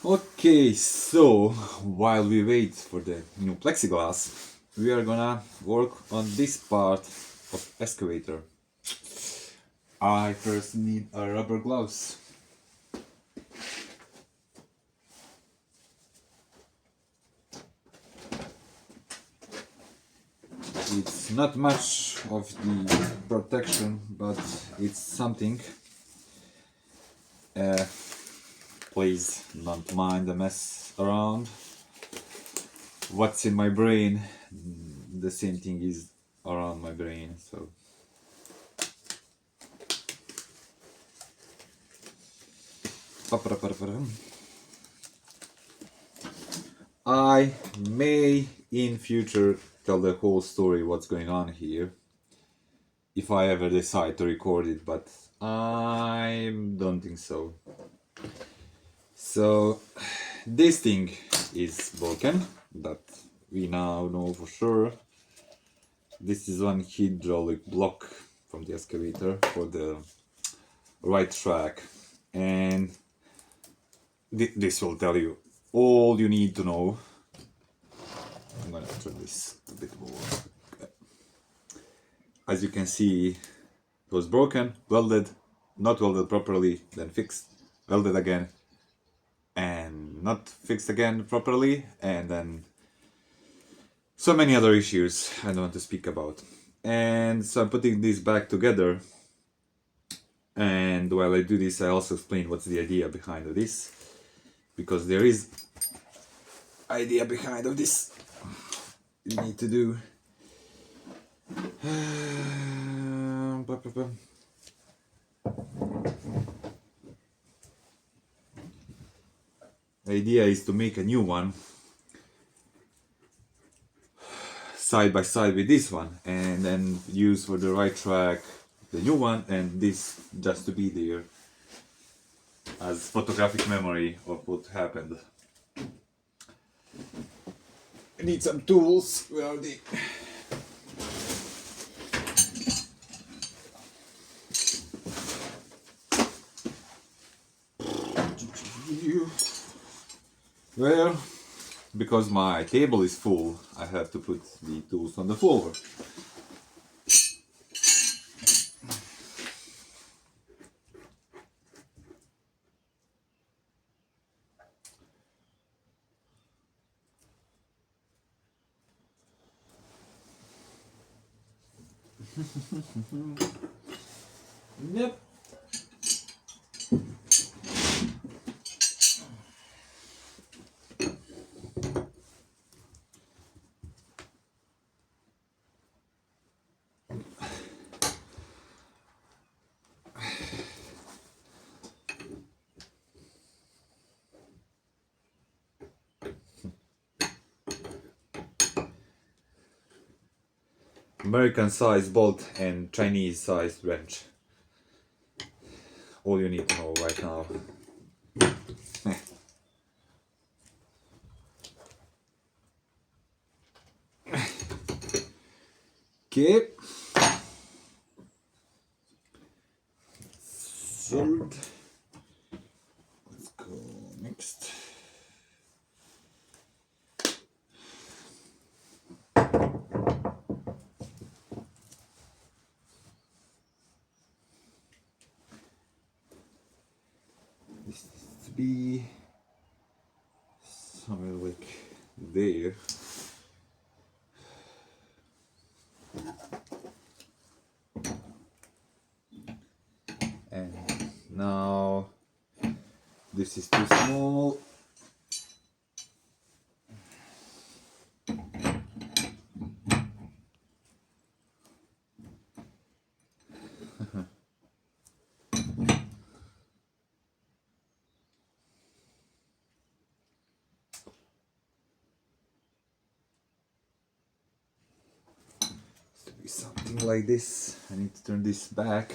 Okay, so while we wait for the new plexiglass, we are gonna work on this part of excavator. I first need a rubber gloves. It's not much of the protection, but it's something. Please don't mind the mess around. What's in my brain, the same thing is around my brain, so. I may in future tell the whole story what's going on here if I ever decide to record it, but I don't think so. So this thing is broken, that we now know for sure. This is one hydraulic block from the excavator for the right track, and this will tell you all you need to know. I'm gonna turn this a bit more. As you can see, it was broken, welded, not welded properly, then fixed, welded again, and not fixed again properly, and then so many other issues I don't want to speak about. And so I'm putting this back together, and while I do this I also explain what's the idea behind this, because there is idea behind of this you need to do. The idea is to make a new one side by side with this one, and then use for the right track the new one, and this just to be there as photographic memory of what happened. I need some tools. Where are they? Well, because my table is full, I have to put the tools on the floor. Yep. American sized bolt and Chinese sized wrench. All you need to know right now. Okay. Third. Let's go next. This needs to be somewhere like there. And now this is too small. Something like this. I need to turn this back.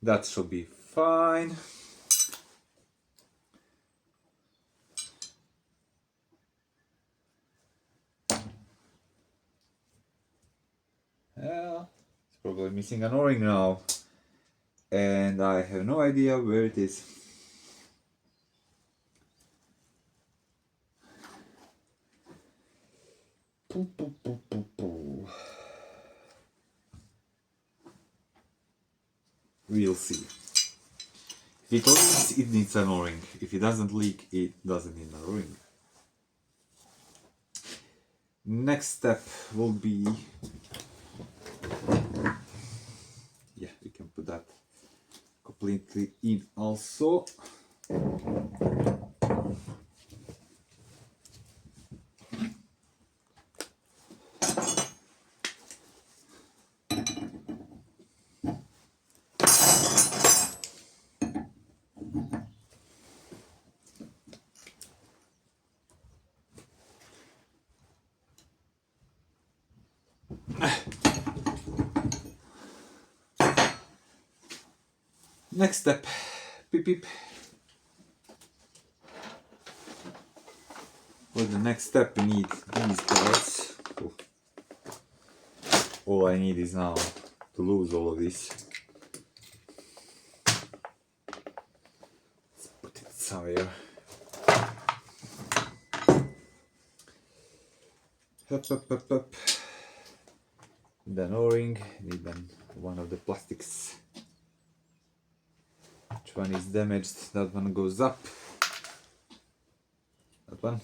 That should be fine. Yeah, it's probably missing an O-ring now. And I have no idea where it is. Poo, poo, poo, poo, poo. We'll see. If it leaks, it needs an O-ring. If it doesn't leak, it doesn't need an O-ring. Next step will be... Yeah, we can put that completely in also. Next step, beep beep. For the next step we need these parts. Oh. All I need is now to lose all of this. Let's put it somewhere. Up. Then O-ring, need then one of the plastics. Which one is damaged? That one goes up. That one.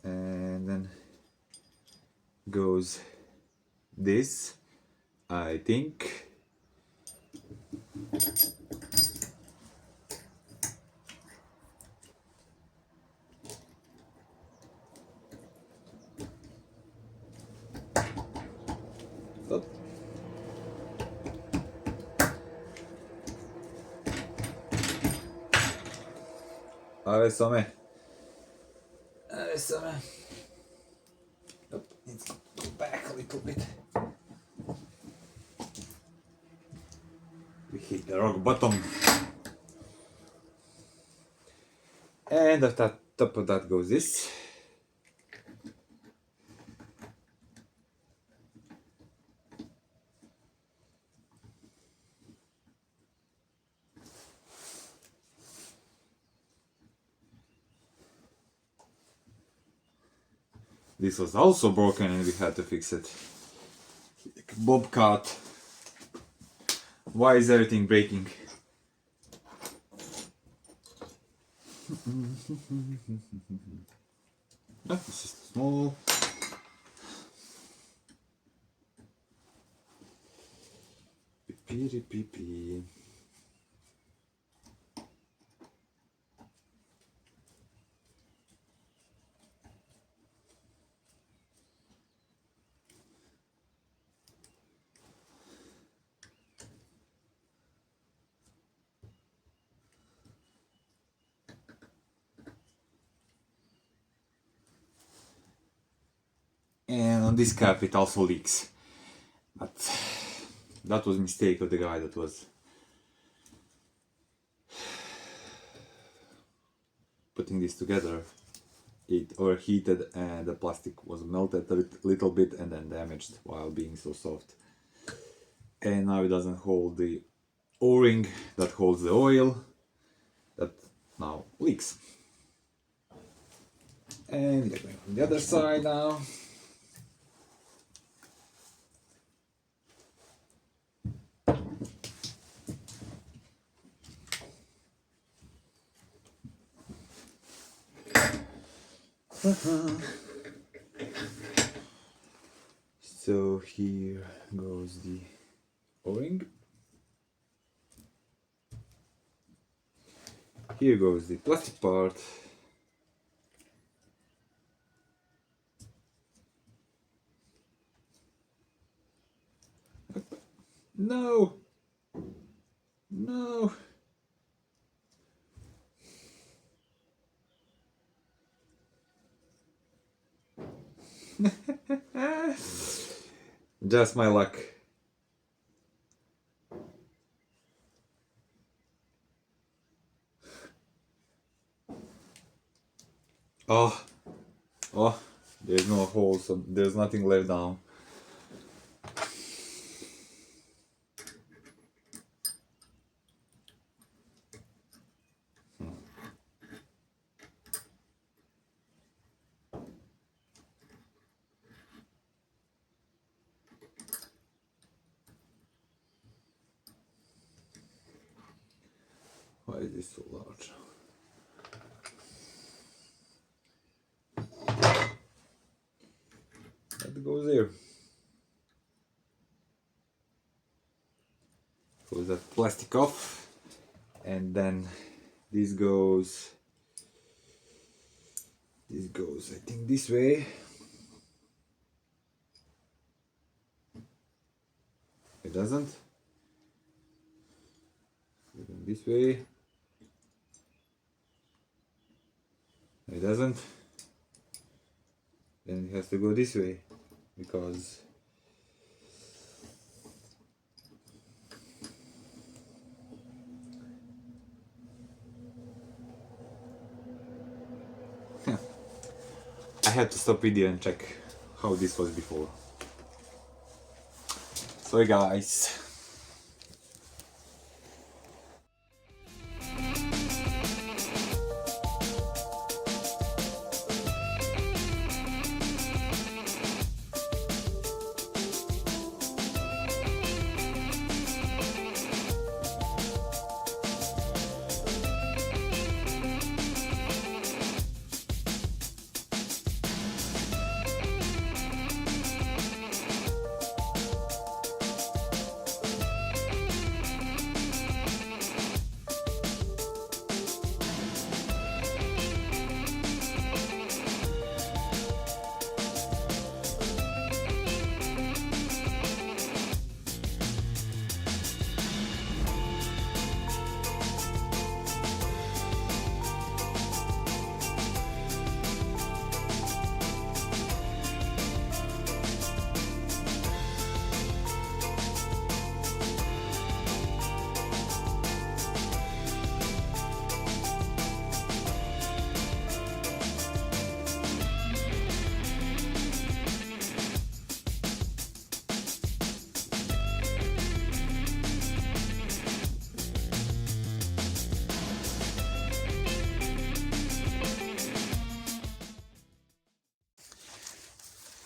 And then goes this, I think. Stop. Avesame. Nope, needs to go back a little bit. We hit the rock bottom. And at the top of that goes this. This was also broken and we had to fix it. Like Bobcat. Why is everything breaking? No, this is small. Pee. And on this cap it also leaks. But that was a mistake of the guy that was putting this together. It overheated and the plastic was melted a little bit and then damaged while being so soft. And now it doesn't hold the O-ring that holds the oil that now leaks. And we are going from the other side now. So here goes the O-ring. Here goes the plastic part. No! No! Just my luck. Oh, oh, there's no hole, so there's nothing left down. Why is this so large? That goes there. Pulls that plastic off, and then this goes. This goes, I think, this way. It doesn't. This way. It doesn't. Then it has to go this way because I had to stop video and check how this was before. Sorry guys.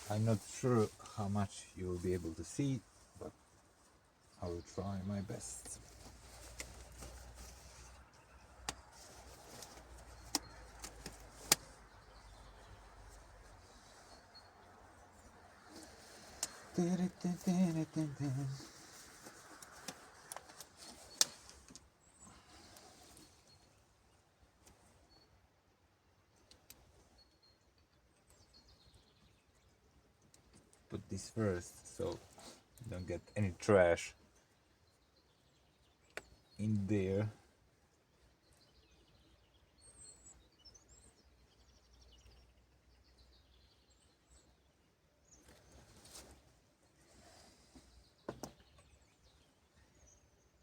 I'm not sure how much you will be able to see, but I will try my best. Put this first so you don't get any trash in there.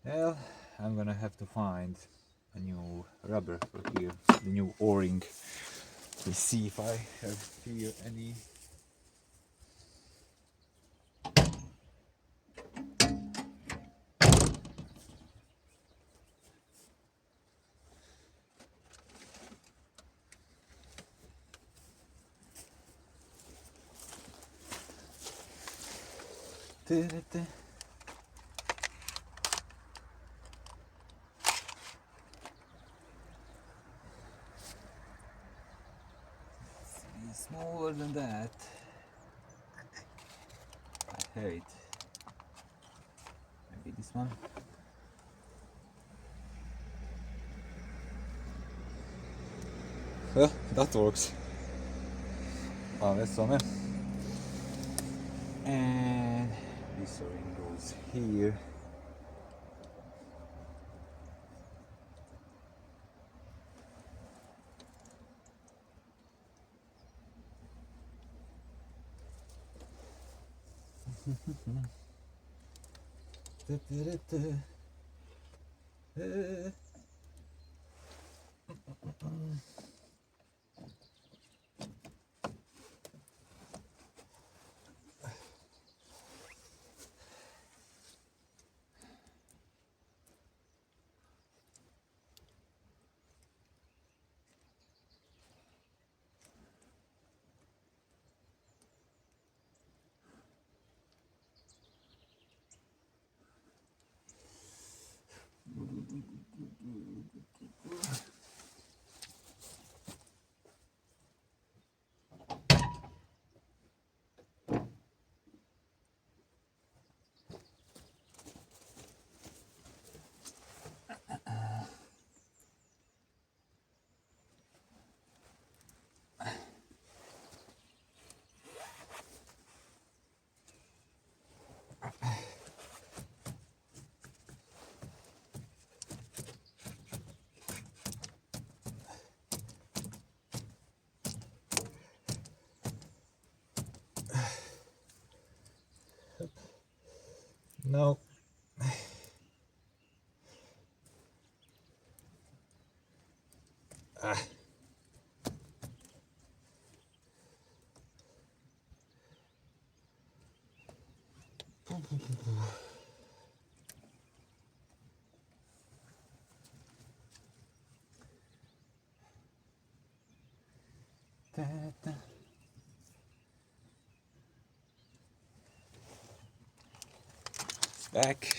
Well, I'm gonna have to find a new rubber for here, the new O-ring. Let's see if I have here any. It's smaller than that. I hate. Maybe this one. Well, that works. Oh, that's on it. And this ring goes here. Now back.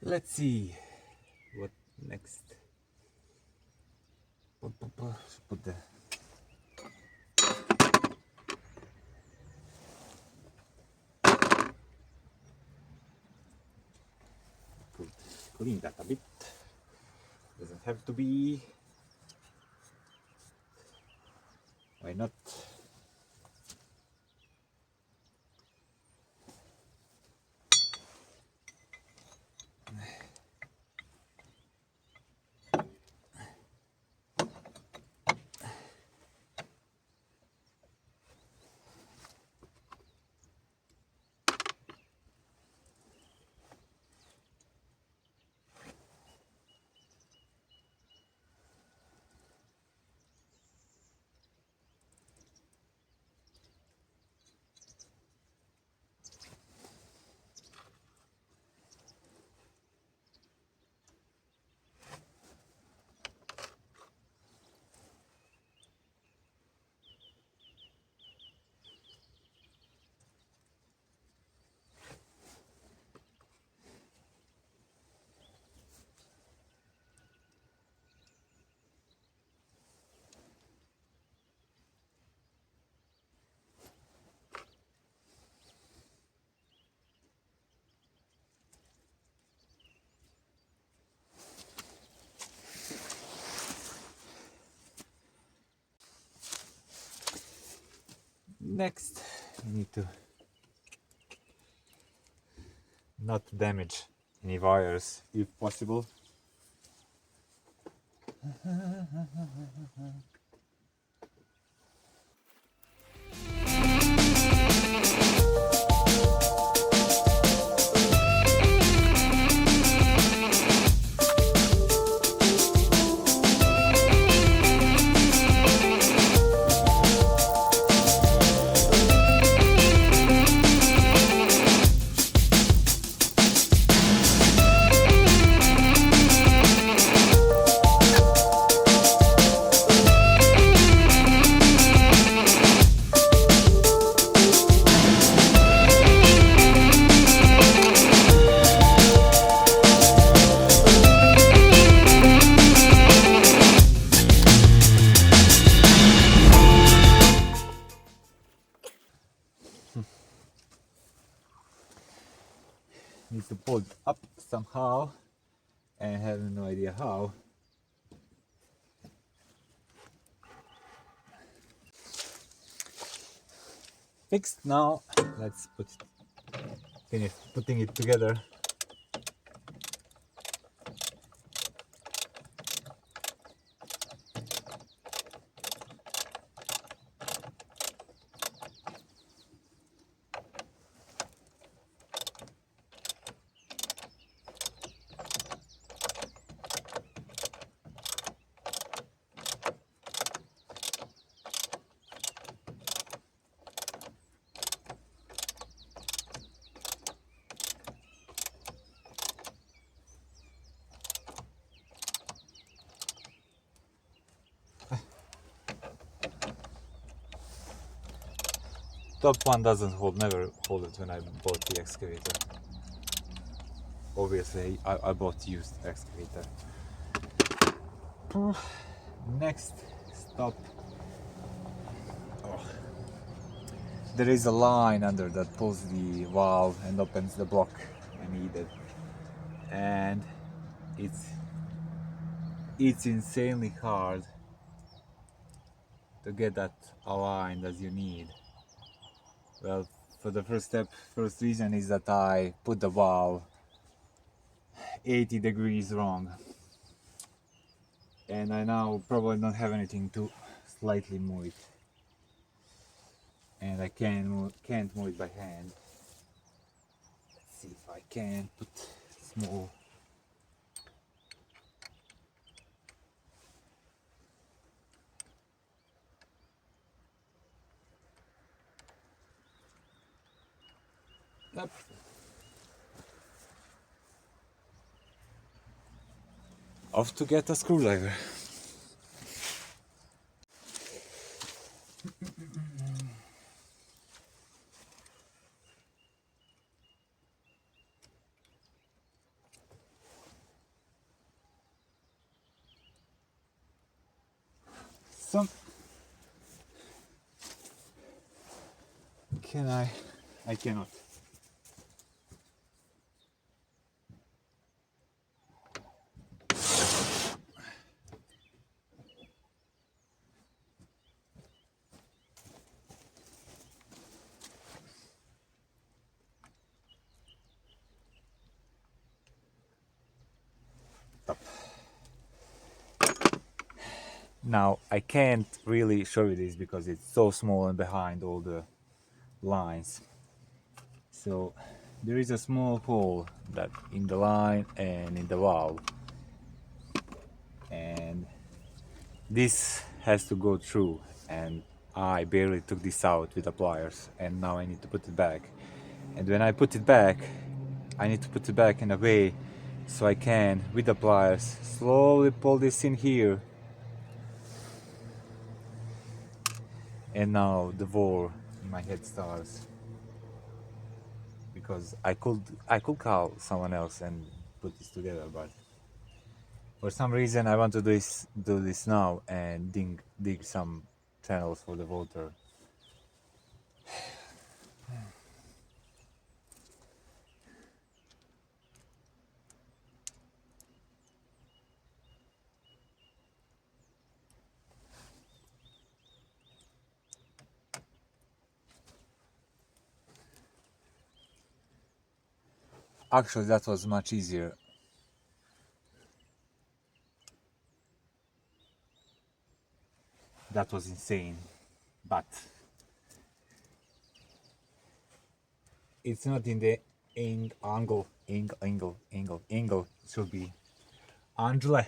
Let's see what next. Put the clean that a bit. Doesn't have to be. Why not? Next, you need to not damage any wires if possible. Need to pull it up somehow, and I have no idea how. fixed. Now let's finish putting it together. Top one doesn't hold, never hold it when I bought the excavator. Obviously, I bought used excavator. Next stop. Oh. There is a line under that pulls the valve and opens the block I needed, and it's insanely hard to get that aligned as you need. Well, for the first reason is that I put the valve 80 degrees wrong, and I now probably don't have anything to slightly move it, and I can't move it by hand. Let's see if I can put small. Yep. Off to get a screwdriver. So, can I cannot. Now I can't really show you this because it's so small and behind all the lines. So there is a small hole that in the line and in the valve, and this has to go through, and I barely took this out with the pliers, and now I need to put it back. And when I put it back, I need to put it back in a way so I can, with the pliers, slowly pull this in here. And now the war in my head starts, because I could call someone else and put this together, but for some reason I want to do this now and dig some channels for the water. Actually, that was much easier. That was insane, but it's not in the angle. It should be Angela.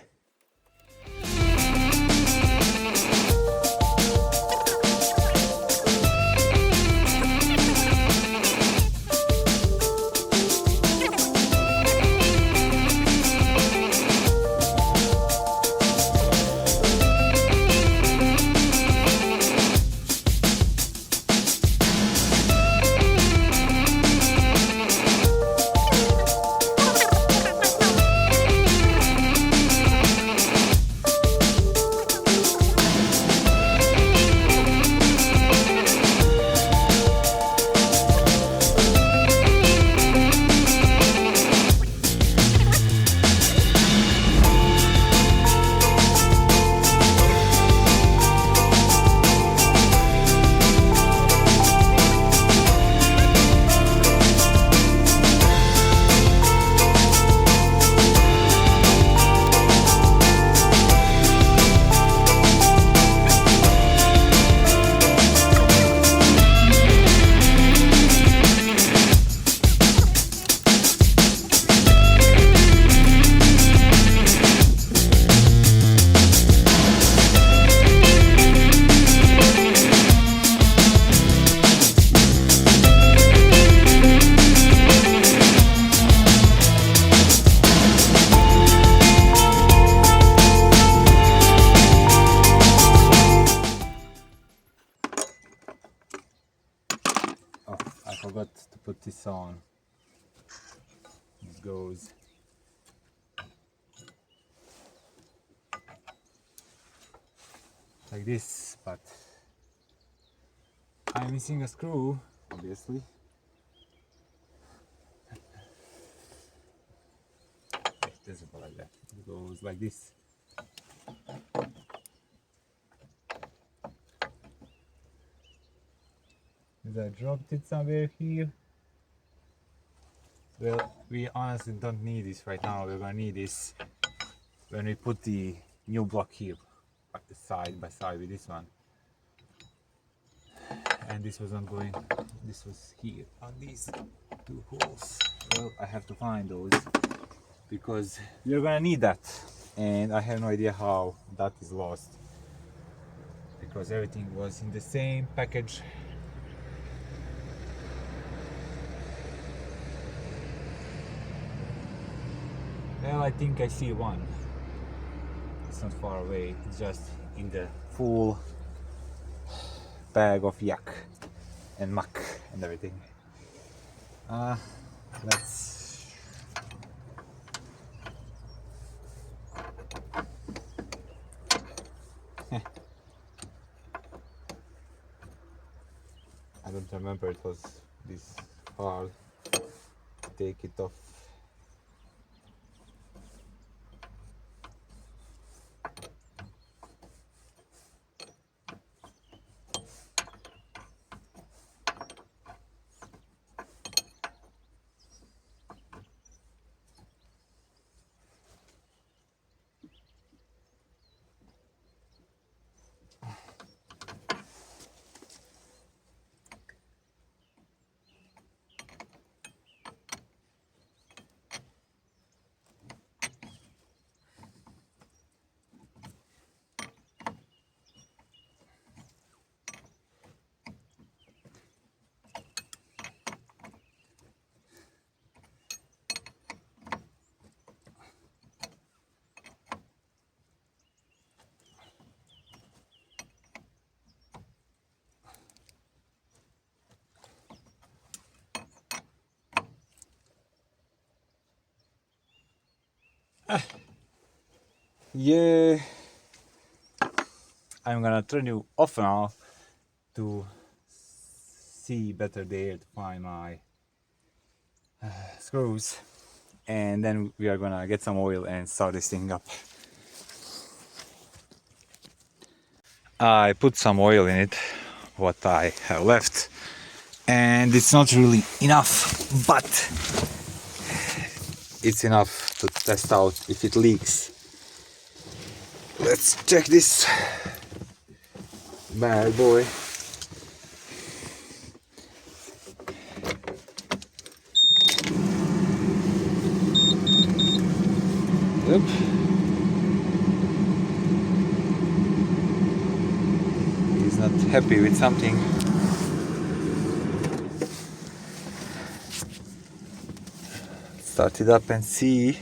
goes like this, but I'm missing a screw, obviously. It doesn't go like that, it goes like this. Because I dropped it somewhere here. Well, we honestly don't need this right now. We're gonna need this when we put the new block here side by side with this one. And this was not going, this was here on these two holes. Well, I have to find those because we're gonna need that, and I have no idea how that is lost because everything was in the same package. Well, I think I see one. It's not far away, it's just in the full bag of yuck and muck and everything. Let's I don't remember it was this hard to take it off. Yeah, I'm gonna turn you off now to see better there to find my screws, and then we are gonna get some oil and start this thing up. I put some oil in it, what I have left, and it's not really enough, but it's enough to test out if it leaks. Let's check this bad boy. Yep. He's not happy with something. Start it up and see.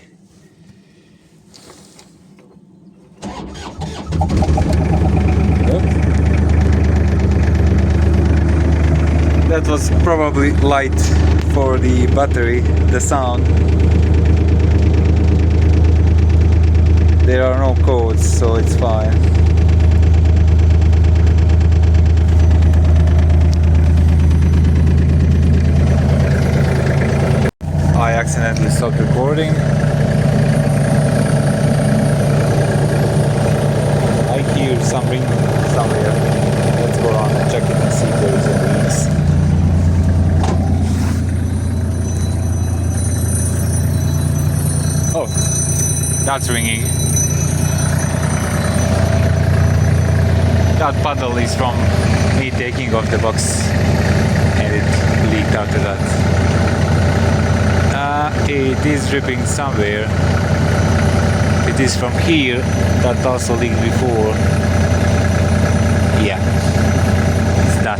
That was probably light for the battery, the sound. There are no codes, so it's fine. I accidentally stopped recording. I hear some ring somewhere. Let's go around and check it and see if there is any leaks. Oh, that's ringing. That puddle is from me taking off the box and it leaked after that. It is dripping somewhere. It is from here, that also leaked before. Yeah, it's that.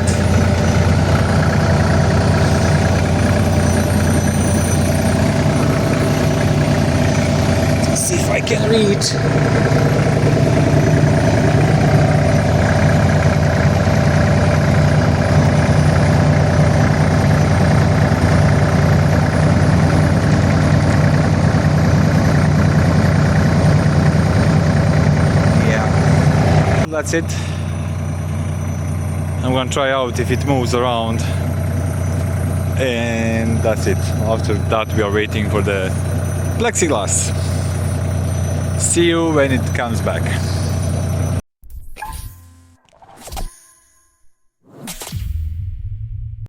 Let's see if I can read. that's it. I'm gonna try out if it moves around, and that's it. After that we are waiting for the plexiglass. See you when it comes back.